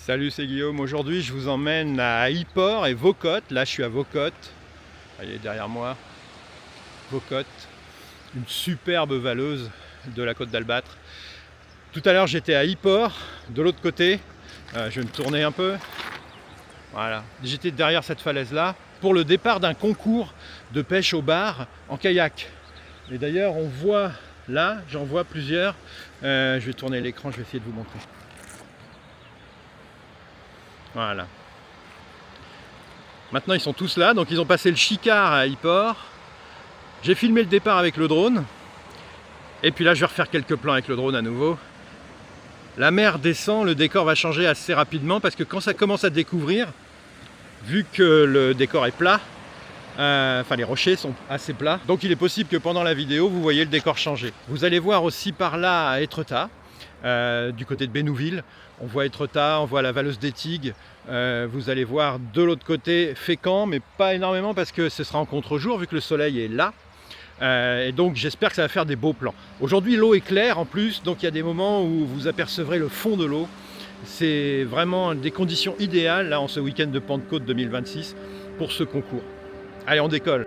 Salut, c'est Guillaume. Aujourd'hui, je vous emmène à Yport et Vaucottes. Là, je suis à Vaucottes. Elle est derrière moi. Vaucottes, une superbe valeuse de la côte d'Albâtre. Tout à l'heure, j'étais à Yport, de l'autre côté. Je vais me tourner un peu. Voilà. J'étais derrière cette falaise-là pour le départ d'un concours de pêche au bar en kayak. Et d'ailleurs, on voit là, j'en vois plusieurs. Je vais tourner l'écran, je vais essayer de vous montrer. Voilà. Maintenant ils sont tous là, donc ils ont passé le Chicard à Yport. J'ai filmé le départ avec le drone. Et puis là je vais refaire quelques plans avec le drone à nouveau. La mer descend, le décor va changer assez rapidement parce que quand ça commence à découvrir, vu que le décor est plat, enfin les rochers sont assez plats, donc il est possible que pendant la vidéo vous voyez le décor changer. Vous allez voir aussi par là à Étretat, du côté de Bénouville, on voit Étretat, on voit la Valeuse des Tigues, vous allez voir de l'autre côté Fécamp, mais pas énormément parce que ce sera en contre-jour vu que le soleil est là. Et donc j'espère que ça va faire des beaux plans. Aujourd'hui l'eau est claire en plus, donc il y a des moments où vous apercevrez le fond de l'eau. C'est vraiment des conditions idéales là en ce week-end de Pentecôte 2026 pour ce concours. Allez, on décolle.